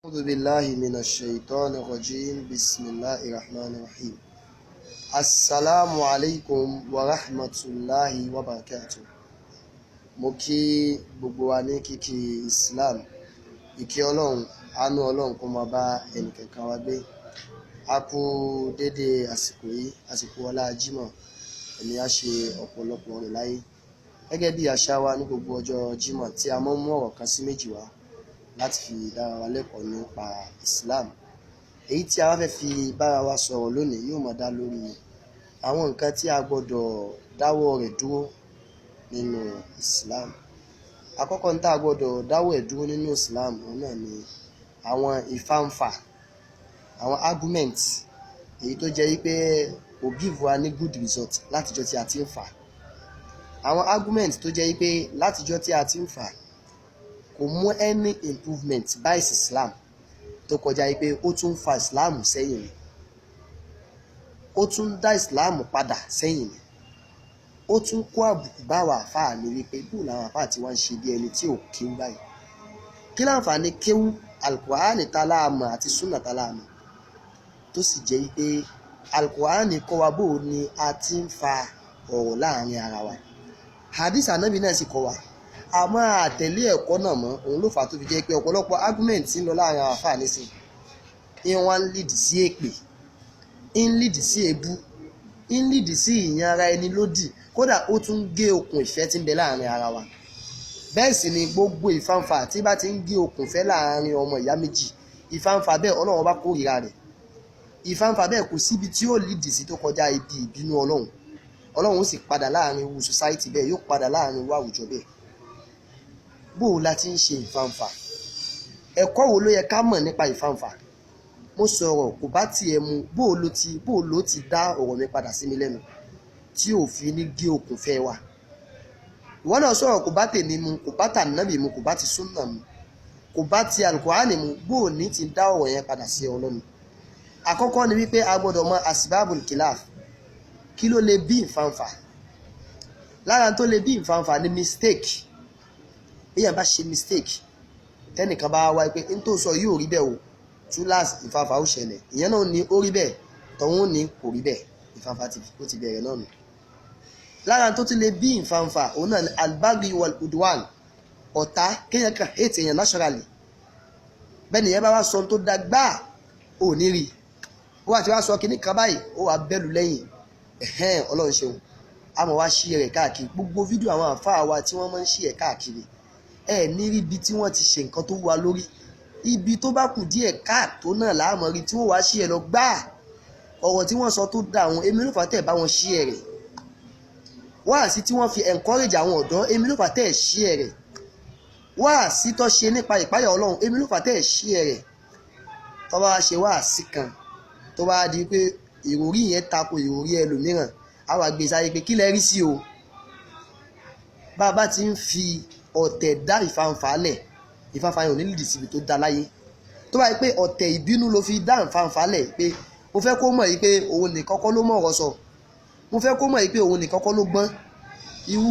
أعوذ بالله من الشيطان الرجيم بسم الله الرحمن الرحيم السلام عليكم ورحمة الله وبركاته. Mo kí gbogbo wa ní kíkí Islam, ìkí Ọlọ́run, àánú Ọlọ́run kó máa bá ẹnìkẹ̀kan wa gbé. A kú dédé àsìkò yìí, àsìkò ọlá Jímọ̀, ẹni á ṣe ọ̀pọ̀lọpọ̀ rẹ̀ láyé. Gẹ́gẹ́ bí àṣà wa ní gbogbo ọjọ́ Jímọ̀ tí a mọ́ mú ọ̀rọ̀ kan sí méjì wá láti fi dára wa lẹ́kọ̀ọ́ nípa Islam. Èyí tí a wá fẹ́ fi bára wa sọ̀rọ̀ lónìí yóò máa dá lórí àwọn nǹkan tí a gbọ́dọ̀ dáwọ́ rẹ̀ dúró nínú Islam. Àkọ́kọ́ ní tá a gbọ́dọ̀ dáwọ́ ẹ̀ dúró nínú Islam òun náà ni àwọn ìfàǹfà, àwọn argument èyí tó jẹ́ wípé kò give wa ní good result látijọ́ tí a ti ń fà. Àwọn argument tó jẹ́ wípé látijọ́ tí a ti ń fà kò mú any improvement bá Islam, tó kọjá wípé ó tún fa Islam sẹ́yìn ni, ó tún dá Islam padà sẹ́yìn ni, ó tún kó àbùkù bá wa àfáà ní wípé bóò làwọn àfáà tí wọ́n ń ṣe bí ẹni tí ò kéwú báyìí. Kí láǹfààní kéwú Al-Qur'ani tá láàmù àti súnà tá láàmù, tó sì jẹ́ wípé Al-Qur'ani kọ́ wa bóò ni a ti ń fa ọ̀rọ̀ láàrin ara wa, hadith Ànábì náà sì kọ́ wa, àmọ́ àtẹ̀lé ẹ̀kọ́ náà mọ́. Òun ló fà tó fi jẹ́ pé ọ̀pọ̀lọpọ̀ argument ń lọ láàrin àwọn àfáà nísìn, wọ́n ń lead sí èpè, ń lead sí ebú, ń lead sí ìyàn ara ẹni lódì, kódà ó tún gé okùn ìfẹ́ tí ń bẹ láàrin ara wa. Bẹ́ẹ̀ sì ni gbogbo ìfàǹfà tí bá ti ń gé okùn ìfẹ́ láàrin ọmọ ìyá méjì, ìfàǹfà bẹ́ẹ̀ Ọlọ́run bá kórìíra rẹ̀. Ìfàǹfà bẹ́ẹ̀ kò síbi tí ó lead sí tó kọjá ibi ìbínú Ọlọ́run. Ọlọ́run ó sì padà láàrin irú society bẹ́ẹ̀, yóò padà láàrin irú àwùjọ bẹ́ẹ̀. Bóò la ti ń ṣe ìfàǹfà? Ẹ̀kọ́ wo ló yẹ ká mọ̀ nípa ìfàǹfà? Mo sọ̀rọ̀ kò bá tiẹ̀ mu, bóò ló ti dá ọ̀rọ̀ mi padà sí mi lẹ́nu tí ò fi ní gé okùn fẹ́ wa. Ìwọ náà sọ̀rọ̀ kò bá tèmi mu, kò bá tànábì mu, kò bá ti súnà mu, kò bá ti Al-Qur'ani mu, bóò ní ti dá ọ̀rọ̀ yẹn padà sí Ọlọ́run. Àkọ́kọ́ ni wípé a gbọ́dọ̀ mọ asbabul khilaf, kí ló lè bí ìfàǹfà. Lára tó lè bí ìfàǹfà ni mistake. Èèyàn bá ṣe mistake, tẹ́nìkan bá wá pé n tó sọ yóò rí bẹ́ẹ̀ o, túláàsì ìfàǹfà ó ṣẹlẹ̀. Ìyẹn náà ní ó rí bẹ́ẹ̀, tọ̀hún ní kò rí bẹ́ẹ̀, ìfàǹfà ó ti bẹ̀rẹ̀ náà nù. Lára tó ti lè bí ìfàǹfà òun náà ni albaghi wal udwan, ọ̀tá, kéèyàn kan hate èèyàn naturally. Bẹ́ẹ̀ ni ìyẹn bá wá sọ tó dá gbáà ò ní rí, ó wá ti wá sọ kíní kan báyìí ó wá bẹ́lù lẹ́yìn, Ọlọ́run ṣeun, àmọ́ wá ṣí rẹ̀ káàkiri. Gbogbo fídíò àwọn àfáà wa tí wọ́n máa ń ṣí ẹ̀ káàkiri, ní rí ibi tí wọ́n ti ṣe nǹkan tó wà lórí, ibi tó bá kù díẹ̀ káàtó náà láàmọ́ rí tí wọ́n wá ṣí ẹ̀ lọ gbáà. Ọ̀rọ̀ tí wọ́n sọ tó dá àwọn, èmi ló fà tẹ̀ bá wọn ṣí ẹ̀ rẹ̀. Wáàsí tí wọ́n fi encourage àwọn ọ̀dọ́, èmi ló fà tẹ̀ ṣí ẹ̀ rẹ̀. Wáàsí tó ṣe nípa ìpáyà Ọlọ́run, èmi ló fà tẹ̀ ṣí ẹ̀ rẹ̀. Tó bá wá ṣe wáàsí kan tó bá di pé ìròrí yẹn tako ìròrí ẹlòmíràn, á wá gbé sáyé pé kí lẹ rí sí o. Bá ti ń fi ọ̀tẹ̀ dá ìfàǹfà lẹ̀, ìfàǹfà yẹn ò ní lìdí síbi tó dá láyé. Tó bá yẹ pé ọ̀tẹ̀ ìbínú ló fi dá ìfàǹfà lẹ̀, pé mo fẹ́ kó mọ̀ yìí pé òun nìkan kọ́ ló mọ̀ ọ̀rọ̀ sọ, mo fẹ́ kó mọ̀ yìí pé òun nìkan kọ́ ló gbọ́n, irú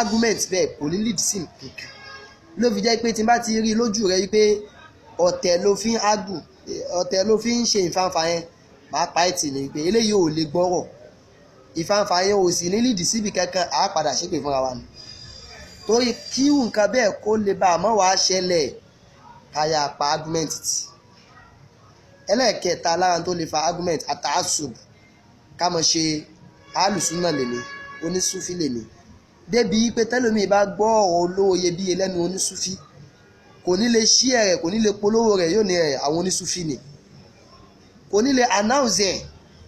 argument bẹ́ẹ̀ kò ní lìdí sí nǹkan. Ló fi jẹ́ pé tí n bá ti rí lójú rẹ wípé ọ̀tẹ̀ ló fi ń argue, ọ̀tẹ̀ ló fi ń ṣe ìfàǹfà yẹn, máa pa ẹ̀tì ní pé eléyìí ò lè gbọ́rọ̀, ìfàǹfà yẹn ò sì ní lìdí síbi kankan, á padà ṣépè fúnra wa ni. Torí kí nǹkan bẹ́ẹ̀ kó lè bá àmọ́ wàá ṣẹlẹ̀, káyà pa argument tì. Ẹlẹ́ẹ̀kẹta lára tó lè fa argument àtàásùb, ká mọ̀ ṣe alùsùnà lèmi, onísúfí lèmi, débi pé tẹ́lómi bá gbọ́ ọ̀rọ̀ olówó iyebíye lẹ́nu onísúfí, kò ní lè ṣí ẹ̀rẹ̀, kò ní lè polówó rẹ̀, yóò ní àwọn onísúfí ni, kò ní lè announce ẹ̀.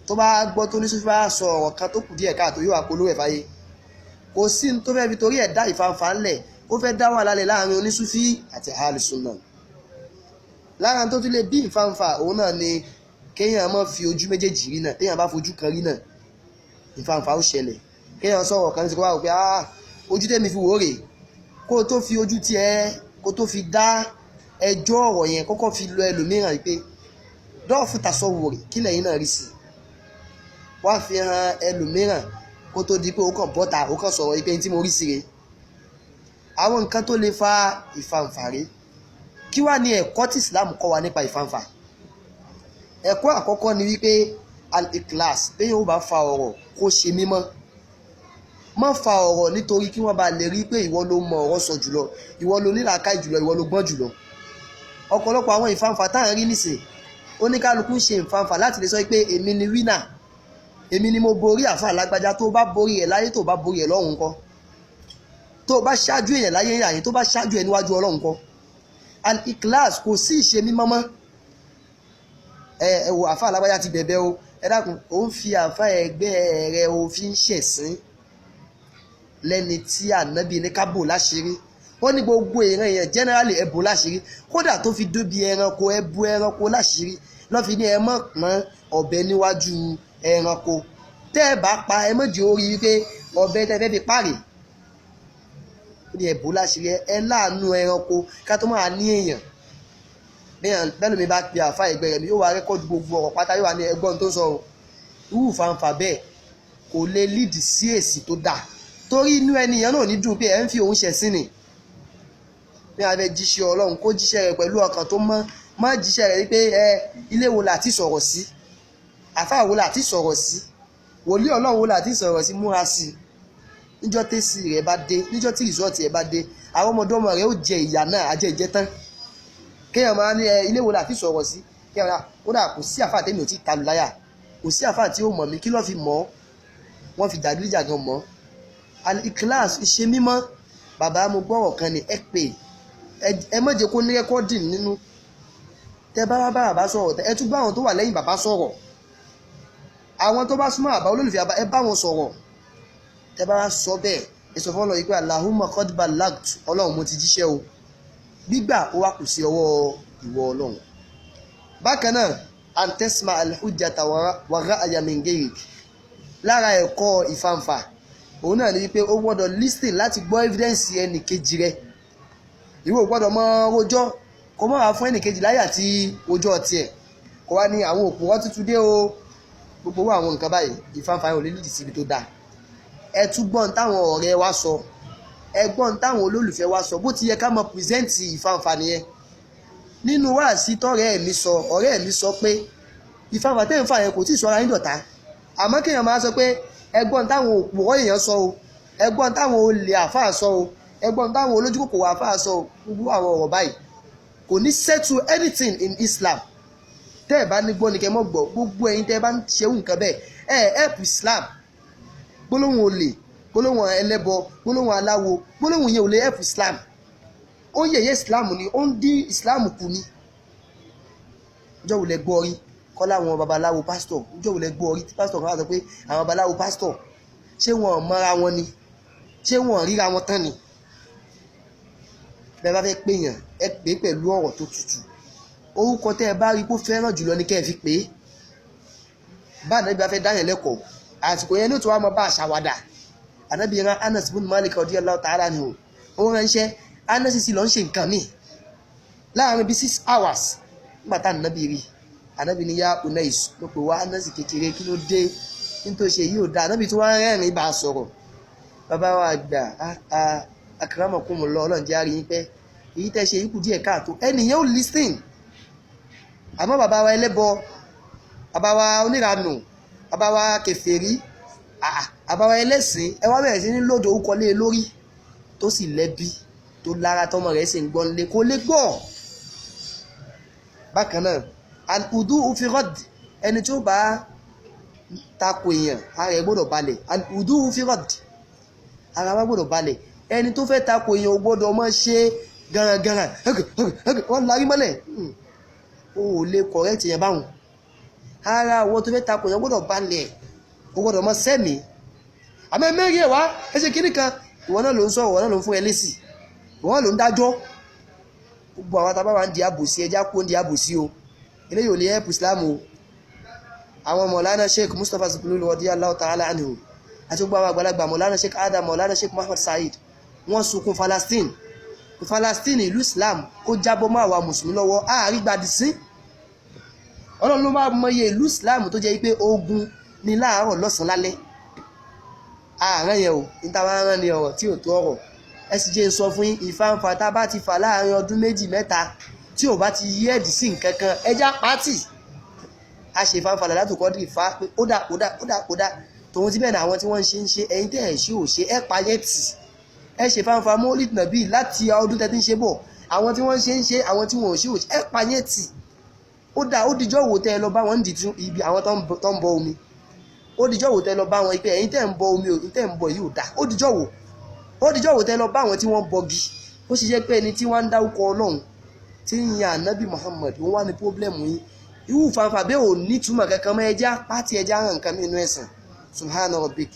Tó bá gbọ́ tó onísúfí bá sọ ọ̀rọ̀ kan tó kù díẹ̀ káàtó, yóò wá polówó ẹ̀ fáyé. Kò sí ní tó fẹ́ fi torí ẹ̀ dá ìfàǹfà ńlẹ̀, ó fẹ́ dá wàhálà lẹ̀ láàrin onísúfí àti alùsùnà. Lára tó tún lè bí ìfàǹfà òun náà ni kéèyàn má fi ojú méjèèjì rí náà, téèyàn bá fojú kan rí náà, ìfàǹfà ó ṣẹlẹ̀. Kéèyàn sọ̀rọ̀ kan ní sọ́kọ́ wá wò pé ojú tẹ́mi fi wò rè, kó tó fi ojú tiẹ̀, kó tó fi dá ẹjọ́ ọ̀rọ̀ yẹn, kọ́kọ́ fi lọ ẹlòmíràn pé dọ́ọ̀fù tasọ̀wò rè, kí lẹ́yìn náà rí sí i. Wá fi hàn ẹlòmíràn kó tó di pé ó kàn bọ́ta, ó kàn sọ̀rọ̀ pé tí mo rí sí rè. Àwọn nǹkan tó lè fa ìfàǹfà rè. kí wá ní ẹ̀kọ́ tí Islam kọ́ wa nípa ìfànfà? Ẹ̀kọ́ àkọ́kọ́ ni wípé al-ikhlas, pé yóò bá fa ọ̀rọ̀ kó ṣe mímọ́. Má fa ọ̀rọ̀ nítorí kí wọ́n bá lè rí pé ìwọ ló mọ ọ̀rọ̀ sọ jùlọ, ìwọ ló ní làákàyè jùlọ, ìwọ ló gbọ́n jùlọ. Ọ̀pọ̀lọpọ̀ àwọn ìfànfà tá à ń rí nísìn, oníkálukú ń ṣe ìfànfà láti lè sọ pé èmi ni winner, èmi ni mo borí àfà lágbájá. tó bá borí ẹ̀ láyé tó bá borí ẹ̀ lọ́run ńkọ́? tó bá ṣáájú èèyàn láyé yàyín tó bá ṣáájú ẹ̀ níwájú Ọlọ́run ńkọ́? al-ikhlas, kò sí ìṣe mímọ́ mọ́. Ẹ wo àfà lágbájá ti bẹ̀bẹ̀ o, ẹ dákun, ó ń fi àfà ẹgbẹ́ rẹ̀ ó fi ń ṣẹ̀sín lẹ́ni tí ànábì ní ká bò láṣìírí. Wọ́n ní gbogbo ìran èèyàn generally ẹ bò láṣìírí, kódà tó fi dóbi ẹranko ẹ bò ẹranko láṣìírí. lọ́ fi ní ẹ mọ̀ pọ́n ọ̀bẹ níwájú ẹranko. tẹ́ ẹ bá pa ẹ mọ̀ jẹ́ orí wípé ọ̀bẹ tẹ́ fẹ́ fi pààrè. ó ní ẹ bò láṣìírí, ẹ láàánú ẹranko ká tó máa ní èèyàn. bẹ́ẹ̀ lómi bá pe àfà ẹgbẹ́ rẹ̀ mi yóò wá rẹ́kọ̀dù gbogbo ọ̀rọ̀ pátá, yóò wá ní ẹgbọ́n tó ń sọ o. irú ìfànfà bẹ́ẹ̀ kò lè lead sí èsì tó dáa, torí inú ẹnìyàn náà ní dùn pé ẹ ń fi òun ṣẹ̀sín ni. bí a fẹ́ jíṣẹ́ Ọlọ́run kó jíṣẹ́ rẹ̀ pẹ̀lú ọkàn tó mọ́, má jíṣẹ́ rẹ̀ wípé ilé wo láti sọ̀rọ̀ sí, àfáà wo láti sọ̀rọ̀ sí, wòlíì Ọlọ́run wo láti sọ̀rọ̀ sí. múra sí i níjọ́ tẹ́sí rẹ̀ bá dé, níjọ́ tí rìsọ́ọ̀tì ẹ̀ bá dé, àwọn ọmọdọ́mọ rẹ̀ ó jẹ ìyà náà, ajẹ́ ìjẹ́ tán. kéèyàn máa ní ilé wo láti sọ̀rọ̀ sí, kéèyàn ó dà kò sí àfáà tẹ́mi ò tí ì talu láyà, kò sí àfáà tí ó mọ̀ mí, kí ló fi mọ̀ ọ́? wọ́n fi jàgídíjàgan mọ̀ ọ́. al-ikhlas, ìṣe mímọ́. bàbá mo gbọ́rọ̀ kan ní ẹ pé ẹ má jẹ́ kó ní rẹ́kọ́dì nínú. tẹ bá wá bá bàbá sọ̀rọ̀, ẹ tún bá àwọn tó wà lẹ́yìn bàbá sọ̀rọ̀, àwọn tó bá súnmọ́ bàbá olólùfẹ́ bàbá ẹ bá wọn sọ̀rọ̀. tẹ bá wá sọ bẹ́ẹ̀, ẹ sọ fún Ọlọ́run pé Allahumma qad ballagtu, Ọlọ́run mo ti jíṣẹ́ o. gbígbà ó wá kù sí ọwọ́ ìwọ Ọlọ́run. bákan náà an tasma al-hujjata wa ra'ya min ghayrik, lára ẹ̀kọ́ ìfànfà òun náà ni wípé ó gbọ́dọ̀ listen láti gbọ́ evidence ẹnì kejì rẹ̀. ìwọ gbọ́dọ̀ mọ rojọ́ kó mọ́ wá fún ẹnì kejì láyà tí ojọ́ tiẹ̀ kó wá ní àwọn òpùrọ́ tuntun dé o. gbogbo àwọn nǹkan báyìí ìfànfà yẹn ò lè lead síbi tó dáa. ẹ tún gbọ́n táwọn ọ̀rẹ́ wa sọ, ẹ gbọ́n táwọn olólùfẹ́ wa sọ, bó ti yẹ ká mọ present ìfànfà nìyẹn. nínú wáàsí tọ́rẹ́ mi sọ, ọ̀rẹ́ mi sọ pé ìfànfà tẹ́ ń fà yẹn kò tí ì sọ ara yín dọ̀tá, àmọ́ kéèyàn máa sọ pé ẹgbọ́n táwọn òpùrọ́ èèyàn sọ o, ẹgbọ́n táwọn olè àfáà sọ o, ẹgbọ́n táwọn olójúkòkòrò àfáà sọ o. gbogbo àwọn ọ̀rọ̀ báyìí kò ní settle anything in Islam. tẹ́ ẹ̀ bá ní gbọ́ ni kẹ́ mọ́ gbọ́. gbogbo ẹ̀yin tẹ́ ẹ bá ń ṣe nǹkan bẹ́ẹ̀ help Islam. gbólóhùn olè, gbólóhùn ẹlẹ́bọ, gbólóhùn aláwo, gbólóhùn yẹn ò lè help Islam. ó yẹ̀yẹ́ Islam ni, ó ń dín Islam kù ni. ọjọ́ wo lẹ gbọ́ rí kọ́ láwọn babaláwo pásítọ̀? ọjọ́ wo lẹ gbọ́ rí tí pásítọ̀ kan wá sọ pé àwọn babaláwo pásítọ̀ ṣé wọn mọ́ra wọn ni, ṣé wọn ríra wọn tán ni? bẹ́ẹ̀ bá fẹ́ pè yàn ẹ pè é pẹ̀lú ọ̀rọ̀ tó tutù. orúkọ tẹ́ ẹ bá rí kó fẹ́ràn jùlọ ni kẹ́ ẹ fi pè é. bá ànábì bá fẹ́ dáyàn lẹ́kọ̀ọ́, àsìkò yẹn ní ó tún wá mọ bá àṣàwádà. ànábì ran Anas bin Malik radiyallahu ta'ala anhu, ó ránṣẹ́ Anas sì lọ ń ṣe nǹkan míì láàrin bíi 6 hours. nígbà tá ànábì rí, ànábì ní yá Unais ló pè wá Anas kékeré, kí ló dé nítorí ṣe yìí ò dáa. ànábì tí wọ́n rẹ́rìn bá a sọ̀rọ̀. bàbá wa àgbà akramakumullah, Ọlọ́run jẹ́ àrí yín pẹ́, èyí tẹ́ ṣe yìí kù díẹ̀ káàtó. ẹnìyẹn ò listen. àmọ́ bàbá wa ẹlẹ́bọ, bàbá wa oníranù, bàbá wa kèfèrí, bàbá wa ẹlẹ́sìn, ẹ wá bẹ̀rẹ̀ sí ní lòdò orúkọ lé lórí, tó sì lẹ́bi tó lára tọmọ rẹ̀ sì ń gbọ́n lé kó lè gbọ́. bákan náà al-wudu fi radd, ẹni tí ó bá tako èèyàn ara ẹ̀ gbọ́dọ̀ balẹ̀. al-wudu fi radd, ara wa gbọ́dọ̀ balẹ̀. ẹni tó fẹ́ tako èèyàn ò gbọ́dọ̀ mọ́ ṣe garangaran, wọ́n larí mọ́lẹ̀. o ò lè correct yẹn báwọn. ara àwọn tó fẹ́ tako èèyàn gbọ́dọ̀ balẹ̀, o gbọ́dọ̀ mọ́ sẹ́mi. àmọ́ mẹ́rin ẹ̀ wá ẹ ṣe kíní kan, ìwọ náà ló ń sọ̀rọ̀, ìwọ náà ló ń fún ẹ lésì, ìwọ náà ló ń dájọ́. gbogbo àwọn tábà wà ń di àbòsí, ẹja kó ń di àbòsí o. eléyìí ò lè help Islam o. àwọn Maulana Sheikh Mustapha Zublul radiyallahu ta'ala anhu àti gbogbo àwọn àgbàlagbà Maulana Sheikh Adam, Maulana Sheikh Muhammad Said, wọ́n sunkún Palestine ìlú Islam kó jábọ́ mọ́ àwa mùsùlùmí lọ́wọ́. ààrí gbadì sí Ọlọ́run ló máa mọye ìlú Islam tó jẹ́ pé ogun ní láàárọ̀ lọ́sàn lálẹ́. ààrẹ yẹn o ní táwọn aràn ní ọ̀rọ̀ tí ò tó ọ̀rọ̀. ẹ sì jẹ́ ń sọ fún yín, ìfàǹfà tá bá ti fà láàrin ọdún 2 mẹ́ta tí ò bá ti yí ẹ̀dì sí nǹkan kan ẹja pátì a ṣe fanfàlà látòkọ́ dì fa pé ó dà tòun ti bẹ́ẹ̀ ni àwọn tí wọ́n ń ṣe ẹ̀yin tẹ́ ẹ̀ ṣe ò ṣe ẹ̀ payẹ́ tì ẹ ṣe fanfa mọ́lìd nàbí láti ọdún tẹ́tí ń ṣe bọ̀ àwọn tí wọ́n ń ṣe àwọn tí wọ́n ò ṣe ò ṣe ẹ̀ payẹ́ tì ó dìjọ́ wò tẹ́ ẹ lọ bá wọn dì tún ibi àwọn tó ń bọ omi ó dìjọ́ wò tẹ́ ẹ lọ bá wọn ipe ẹ̀yin tẹ́ ń bọ omi ò tẹ́ ń bọ yìí ò dá ó dìjọ́ wò tẹ́ ẹ lọ bá àwọn tí wọ́n bọgi ó sì jẹ́ pé ẹni tí wọ́n ń dárúkọ Ọlọ́run tí ń yan ànábì Muhammad wọ́n wá ní pọ́blẹ́mù yín irú fanfa bẹ́ẹ̀ ò ní túmọ̀ kankan mọ́ ẹja pátì ẹja hàn nǹkan nínú ẹ̀sìn subhana rabbik.